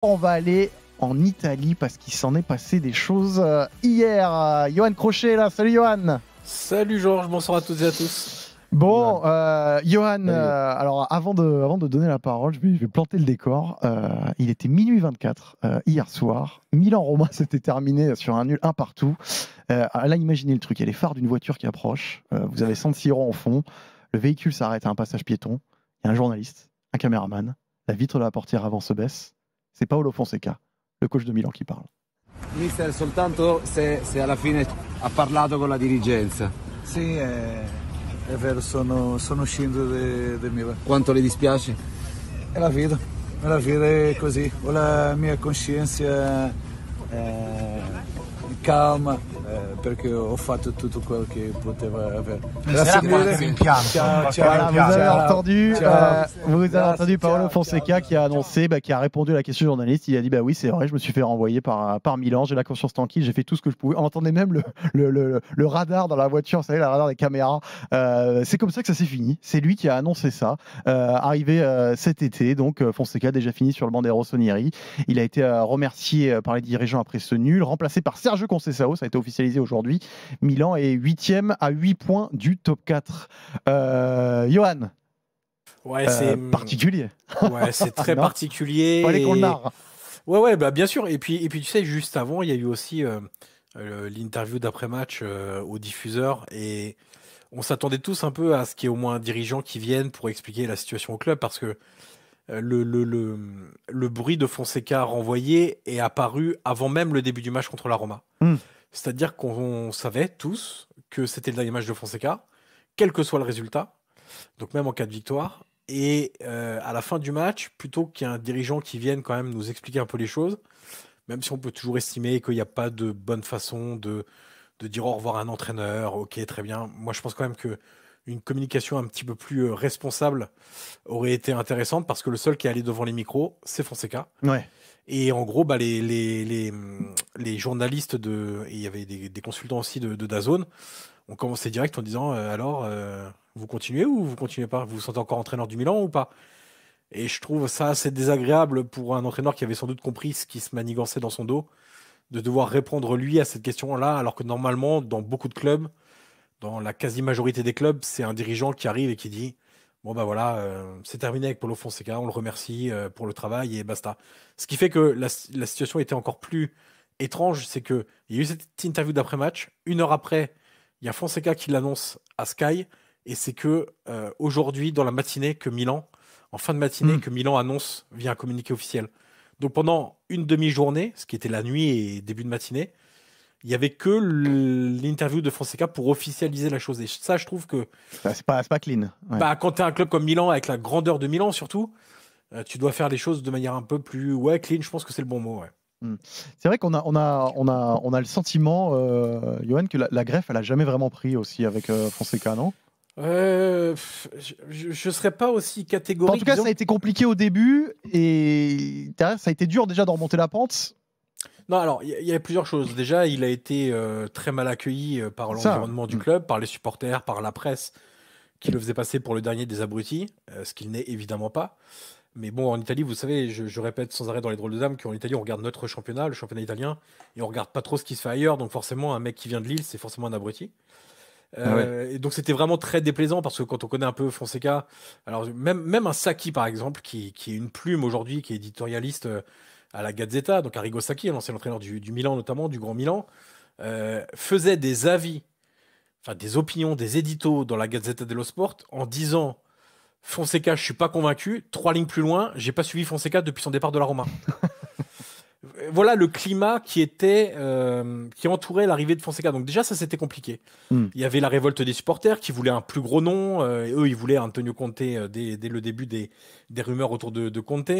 On va aller en Italie parce qu'il s'en est passé des choses hier. Johan Crochet là, salut Johan. Salut Georges, bonsoir à toutes et à tous. Bon, Johan, alors avant de donner la parole, je vais planter le décor. Il était minuit 24 hier soir. Milan-Roma s'était terminé sur un nul un partout. Là, imaginez le truc, il y a les phares d'une voiture qui approchent. Vous avez San Siro en fond. Le véhicule s'arrête à un passage piéton. Il y a un journaliste, un caméraman. La vitre de la portière avant se baisse. C'est Paolo Fonseca, le coach de Milan, qui parle. Mister, soltanto se alla fine ha parlato con la dirigenza. Sì, è vero, sono uscendo del Milan. Quanto le dispiace? È la vita è così. Ho la mia coscienza calma perché ho fatto tutto quello che poteva avere. Grazie mille. Vous avez entendu Paolo Fonseca qui a annoncé, qui a répondu à la question du journaliste. Il a dit oui, c'est vrai, je me suis fait renvoyer par Milan, j'ai la conscience tranquille, j'ai fait tout ce que je pouvais. On entendait même le radar dans la voiture, vous savez, le radar des caméras. C'est comme ça que ça s'est fini. C'est lui qui a annoncé ça, arrivé cet été. Donc Fonseca a déjà fini sur le banc des Rossoneri. Il a été remercié par les dirigeants après ce nul, remplacé par Sergio Conceição, ça a été officialisé aujourd'hui. Milan est 8e à 8 points du top 4. Johan, ouais, c'est particulier. Ouais, c'est très particulier. Fallait qu'on le narre. Ouais, bien sûr. Et puis tu sais, juste avant, il y a eu aussi l'interview d'après-match au diffuseur. Et on s'attendait tous un peu à ce qu'il y ait au moins un dirigeant qui vienne pour expliquer la situation au club. Parce que le bruit de Fonseca renvoyé est apparu avant même le début du match contre la Roma. C'est-à-dire qu'on savait tous que c'était le dernier match de Fonseca, quel que soit le résultat, donc même en cas de victoire. Et à la fin du match, plutôt qu'il y ait un dirigeant qui vienne quand même nous expliquer un peu les choses, même si on peut toujours estimer qu'il n'y a pas de bonne façon de dire au revoir à un entraîneur, ok, très bien. Moi, je pense quand même qu'une communication un petit peu plus responsable aurait été intéressante parce que le seul qui est allé devant les micros, c'est Fonseca. Ouais. Et en gros, les journalistes et il y avait des consultants aussi de DAZN, ont commencé direct en disant alors, vous continuez ou vous continuez pas? Vous vous sentez encore entraîneur du Milan ou pas? Et je trouve ça assez désagréable pour un entraîneur qui avait sans doute compris ce qui se manigançait dans son dos, de devoir répondre lui à cette question-là, alors que normalement, dans beaucoup de clubs, dans la quasi-majorité des clubs, c'est un dirigeant qui arrive et qui dit bon voilà, c'est terminé avec Paulo Fonseca, on le remercie pour le travail et basta. Ce qui fait que la situation était encore plus étrange, c'est qu'il y a eu cette interview d'après-match, 1 heure après, il y a Fonseca qui l'annonce à Sky, et c'est que aujourd'hui, dans la matinée, en fin de matinée, que Milan annonce via un communiqué officiel. Donc pendant une demi-journée, ce qui était la nuit et début de matinée, il n'y avait que l'interview de Fonseca pour officialiser la chose. Et ça, je trouve que... C'est pas clean. Ouais. Quand tu as un club comme Milan, avec la grandeur de Milan surtout, tu dois faire les choses de manière un peu plus clean. Je pense que c'est le bon mot. Ouais. C'est vrai qu'on a le sentiment, Johan, que la greffe, elle a jamais vraiment pris aussi avec Fonseca, non? Je ne serais pas aussi catégorique. En tout cas, ça a été compliqué au début et ça a été dur déjà de remonter la pente. Non, alors, il y a plusieurs choses. Déjà, il a été très mal accueilli par l'environnement du club, par les supporters, par la presse, qui le faisait passer pour le dernier des abrutis, ce qu'il n'est évidemment pas. Mais bon, en Italie, vous savez, je répète sans arrêt dans les drôles de dames qu'en Italie, on regarde notre championnat, le championnat italien, et on regarde pas trop ce qui se fait ailleurs. Donc forcément, un mec qui vient de Lille, c'est forcément un abruti. Et donc c'était vraiment très déplaisant parce que quand on connaît un peu Fonseca, alors même un Sacchi par exemple, qui est une plume aujourd'hui, qui est éditorialiste à la Gazzetta, donc Arrigo Sacchi, l'ancien entraîneur du Milan notamment, du Grand Milan, faisait des avis, enfin des opinions, des éditos dans la Gazzetta dello Sport en disant Fonseca, je suis pas convaincu. 3 lignes plus loin, j'ai pas suivi Fonseca depuis son départ de la Roma. Voilà le climat qui entourait l'arrivée de Fonseca. Donc déjà, ça c'était compliqué. Il y avait la révolte des supporters qui voulaient un plus gros nom. Et eux, ils voulaient Antonio Conte dès le début des rumeurs autour de Conte.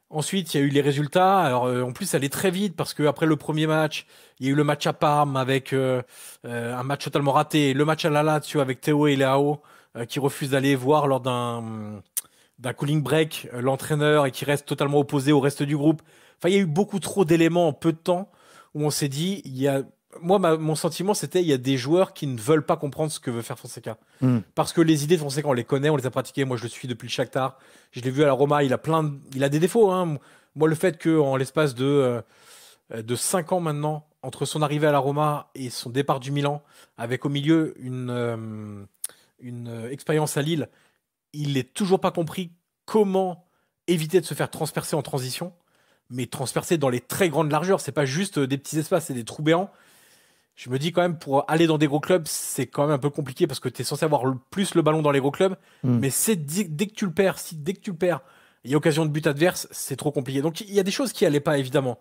Ensuite, il y a eu les résultats. Alors, en plus, ça allait très vite parce qu'après le premier match, il y a eu le match à Parme avec un match totalement raté. Le match à la Lazio avec Théo et Leao qui refusent d'aller voir lors d'un cooling break l'entraîneur et qui reste totalement opposé au reste du groupe. Enfin, il y a eu beaucoup trop d'éléments en peu de temps où on s'est dit, mon sentiment, c'était il y a des joueurs qui ne veulent pas comprendre ce que veut faire Fonseca. Parce que les idées de Fonseca, on les connaît, on les a pratiquées. Moi, je le suis depuis le Shakhtar. Je l'ai vu à la Roma, il a des défauts. Hein. Moi, le fait qu'en l'espace de 5 ans maintenant, entre son arrivée à la Roma et son départ du Milan, avec au milieu une expérience à Lille, il n'est toujours pas compris comment éviter de se faire transpercer en transition, mais transpercer dans les très grandes largeurs. C'est pas juste des petits espaces, c'est des trous béants. Je me dis quand même, pour aller dans des gros clubs, c'est quand même un peu compliqué parce que tu es censé avoir plus le ballon dans les gros clubs, mais dès que tu le perds, il y a occasion de but adverse, c'est trop compliqué. Donc il y a des choses qui allaient pas, évidemment.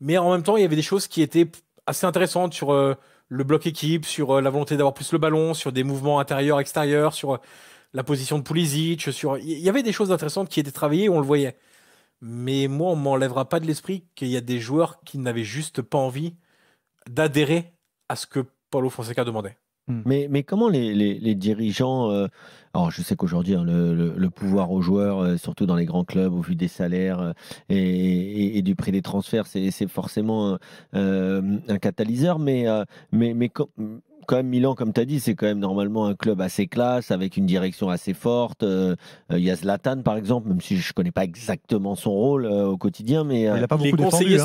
Mais en même temps, il y avait des choses qui étaient assez intéressantes sur le bloc équipe, sur la volonté d'avoir plus le ballon, sur des mouvements intérieurs, extérieurs, sur la position de Pulisic. Il y avait des choses intéressantes qui étaient travaillées, on le voyait. Mais moi, on m'enlèvera pas de l'esprit qu'il y a des joueurs qui n'avaient juste pas envie d'adhérer à ce que Paulo Fonseca demandait. Mais comment les dirigeants, alors je sais qu'aujourd'hui le pouvoir aux joueurs, surtout dans les grands clubs, au vu des salaires et du prix des transferts, c'est forcément un catalyseur, mais quand même Milan, comme tu as dit, c'est quand même normalement un club assez classe, avec une direction assez forte. Il y a Zlatan, par exemple, même si je ne connais pas exactement son rôle au quotidien. Mais, il a pas beaucoup défendu,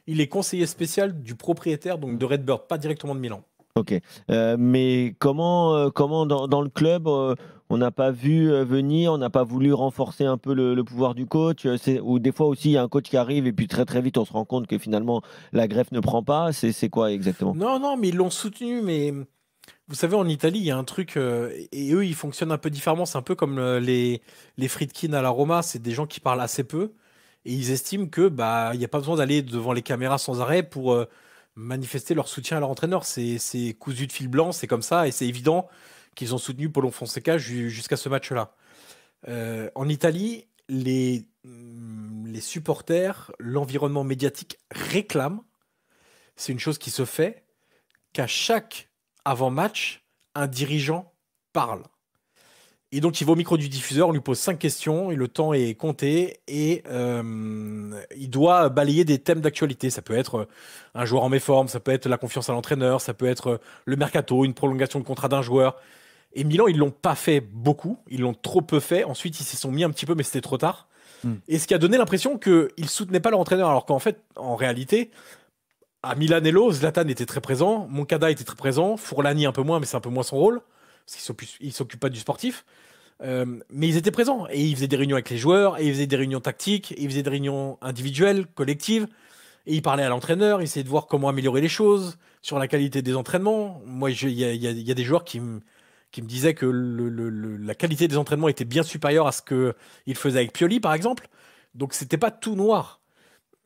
il est conseiller spécial du propriétaire, donc de Redbird, pas directement de Milan. Ok. Mais comment dans le club, on n'a pas vu venir, on n'a pas voulu renforcer un peu le pouvoir du coach, ou des fois aussi il y a un coach qui arrive et puis très très vite on se rend compte que finalement la greffe ne prend pas. C'est quoi exactement? Non, mais ils l'ont soutenu. Mais vous savez, en Italie, il y a un truc, et eux ils fonctionnent un peu différemment. C'est un peu comme les Friedkin à la Roma, c'est des gens qui parlent assez peu et ils estiment que il n'y a pas besoin d'aller devant les caméras sans arrêt pour manifester leur soutien à leur entraîneur. C'est cousu de fil blanc, c'est comme ça, et c'est évident qu'ils ont soutenu Paulo Fonseca jusqu'à ce match-là. En Italie, les supporters, l'environnement médiatique réclament, c'est une chose qui se fait, qu'à chaque avant-match, un dirigeant parle. Et donc, il va au micro du diffuseur, on lui pose 5 questions, et le temps est compté, et il doit balayer des thèmes d'actualité. Ça peut être un joueur en méforme, ça peut être la confiance à l'entraîneur, ça peut être le mercato, une prolongation de contrat d'un joueur. Et Milan, ils l'ont pas fait beaucoup, ils l'ont trop peu fait. Ensuite, ils s'y sont mis un petit peu, mais c'était trop tard. Et ce qui a donné l'impression qu'ils soutenaient pas leur entraîneur, alors qu'en fait, en réalité, à Milanello, Zlatan était très présent, Moncada était très présent, Fourlani un peu moins, mais c'est un peu moins son rôle, parce qu'il s'occupe pas du sportif. Mais ils étaient présents et ils faisaient des réunions avec les joueurs, et ils faisaient des réunions tactiques, et ils faisaient des réunions individuelles, collectives, et ils parlaient à l'entraîneur, ils essayaient de voir comment améliorer les choses, sur la qualité des entraînements. Moi, il y a des joueurs qui me disaient que la qualité des entraînements était bien supérieure à ce qu'ils faisaient avec Pioli, par exemple. Donc, c'était pas tout noir.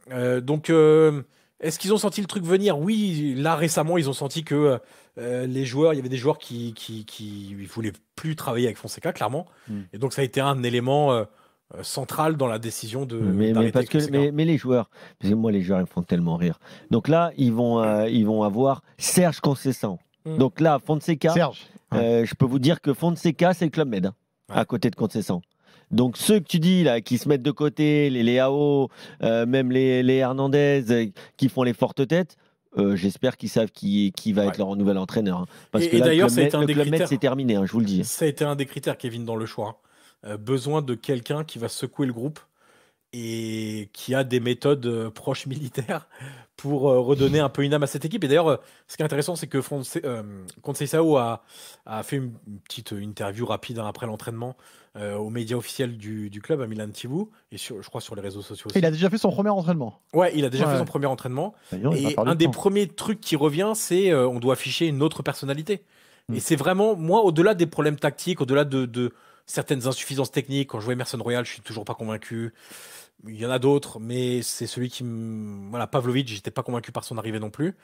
Est-ce qu'ils ont senti le truc venir? Oui, là récemment, ils ont senti que les joueurs, il y avait des joueurs qui voulaient plus travailler avec Fonseca, clairement. Et donc ça a été un élément central dans la décision de. Mais les joueurs, parce que moi les joueurs ils me font tellement rire. Donc là, ils vont avoir Serge Conceição. Donc là, Fonseca. Serge. Je peux vous dire que Fonseca, c'est le Club Med, à côté de Conceição. Donc ceux que tu dis là, qui se mettent de côté, les Leao, même les Hernandez, qui font les fortes têtes, j'espère qu'ils savent qui va être leur nouvel entraîneur. Hein. Parce que là, d'ailleurs, le Club Med, c'est terminé, hein, je vous le dis. Ça a été un des critères, Kevin, dans le choix. Besoin de quelqu'un qui va secouer le groupe et qui a des méthodes proches militaires pour redonner un peu une âme à cette équipe. Et d'ailleurs, ce qui est intéressant, c'est que Conceição a fait une petite interview rapide après l'entraînement aux médias officiels du club, à Milan TV, et je crois sur les réseaux sociaux aussi. Il a déjà fait son premier entraînement. Ouais, il a déjà fait son premier entraînement. Et un des premiers trucs qui revient, c'est on doit afficher une autre personnalité. Et c'est vraiment, moi, au-delà des problèmes tactiques, au-delà de certaines insuffisances techniques, quand je vois Emerson Royal, je suis toujours pas convaincu. Il y en a d'autres, mais c'est celui qui voilà, Pavlovic, j'étais pas convaincu par son arrivée non plus.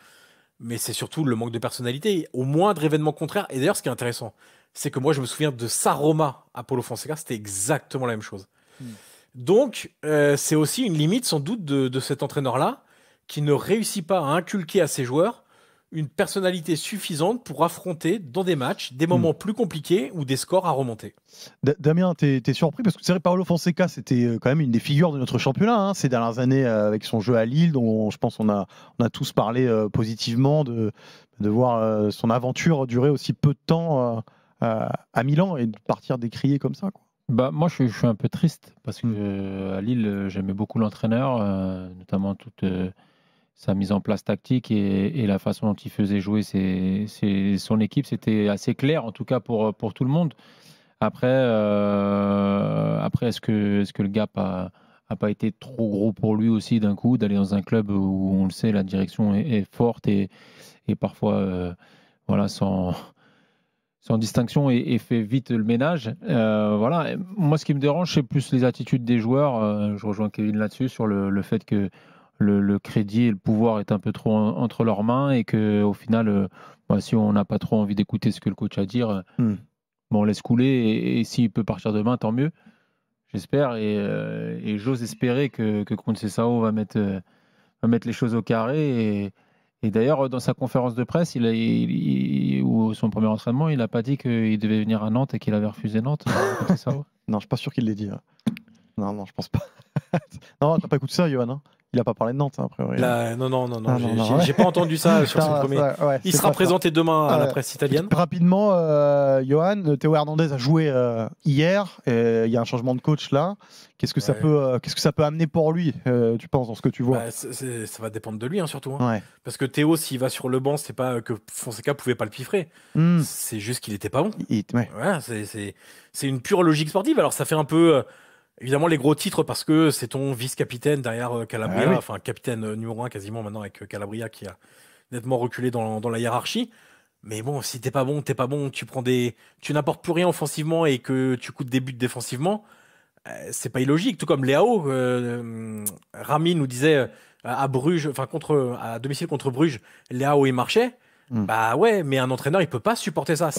Mais c'est surtout le manque de personnalité, au moindre événement contraire. Et d'ailleurs, ce qui est intéressant, c'est que moi, je me souviens de sa Roma à Paulo Fonseca, c'était exactement la même chose. Donc, c'est aussi une limite, sans doute, de cet entraîneur-là, qui ne réussit pas à inculquer à ses joueurs une personnalité suffisante pour affronter dans des matchs des moments plus compliqués ou des scores à remonter. Damien, t'es surpris parce que c'est vrai, Paulo Fonseca, c'était quand même une des figures de notre championnat ces dernières années avec son jeu à Lille, dont je pense on a tous parlé positivement de voir son aventure durer aussi peu de temps à Milan et de partir décrié comme ça, quoi. Moi, je suis un peu triste parce que à Lille, j'aimais beaucoup l'entraîneur, notamment toute sa mise en place tactique et la façon dont il faisait jouer son équipe. C'était assez clair, en tout cas pour tout le monde. Après, est-ce que le gap a pas été trop gros pour lui aussi d'un coup, d'aller dans un club où on le sait, la direction est forte et parfois voilà, sans distinction et fait vite le ménage. Voilà. Et moi, ce qui me dérange, c'est plus les attitudes des joueurs. Je rejoins Kevin là-dessus sur le fait que le crédit et le pouvoir est un peu trop entre leurs mains et qu'au final, si on n'a pas trop envie d'écouter ce que le coach a à dire, on laisse couler et s'il peut partir demain, tant mieux. J'espère et j'ose espérer que Conceição va mettre les choses au carré et d'ailleurs, dans sa conférence de presse, ou son premier entraînement, il n'a pas dit qu'il devait venir à Nantes et qu'il avait refusé Nantes. Non, je suis pas sûr qu'il l'ait dit. Non, je pense pas. Non, t'as pas écouté ça, Johan, hein? Il a pas parlé de Nantes, a priori. Non, j'ai pas entendu ça sur son premier. Il sera présenté demain à la presse italienne. Rapidement, Johan, Théo Hernandez a joué hier. Il y a un changement de coach là. Qu'est-ce que ça peut amener pour lui, tu penses, dans ce que tu vois? Ça va dépendre de lui, hein, surtout. Hein. Ouais. Parce que Théo, s'il va sur le banc, c'est pas que Fonseca pouvait pas le piffrer. C'est juste qu'il était pas bon. C'est une pure logique sportive. Alors ça fait un peu. Évidemment, les gros titres parce que c'est ton vice-capitaine derrière Calabria, enfin capitaine numéro 1 quasiment maintenant avec Calabria qui a nettement reculé dans la hiérarchie. Mais bon, si t'es pas bon, tu n'apportes plus rien offensivement et que tu coûtes des buts défensivement, c'est pas illogique. Tout comme Léao, Rami nous disait à Bruges, enfin à domicile contre Bruges, Léao il marchait. Bah ouais, mais un entraîneur il peut pas supporter ça.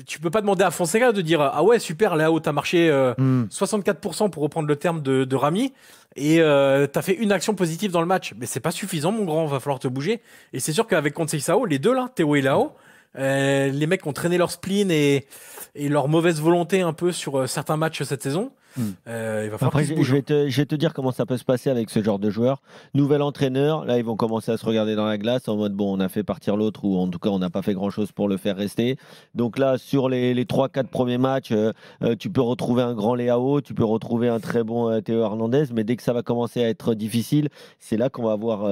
Tu peux pas demander à Fonseca de dire ah ouais super Léao t'as marché 64% pour reprendre le terme de Rami et t'as fait une action positive dans le match, mais c'est pas suffisant mon grand, va falloir te bouger. Et c'est sûr qu'avec Conceição, les deux là, Théo et Léao, les mecs ont traîné leur spleen et leur mauvaise volonté un peu sur certains matchs cette saison. Il va falloir Après, je vais te dire comment ça peut se passer avec ce genre de joueurs. Nouvel entraîneur, là ils vont commencer à se regarder dans la glace en mode bon, on a fait partir l'autre ou en tout cas on n'a pas fait grand chose pour le faire rester. Donc là, sur les 3-4 premiers matchs, tu peux retrouver un grand Léao, tu peux retrouver un très bon Théo Hernandez, mais dès que ça va commencer à être difficile, c'est là qu'on va voir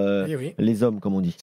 les hommes, comme on dit.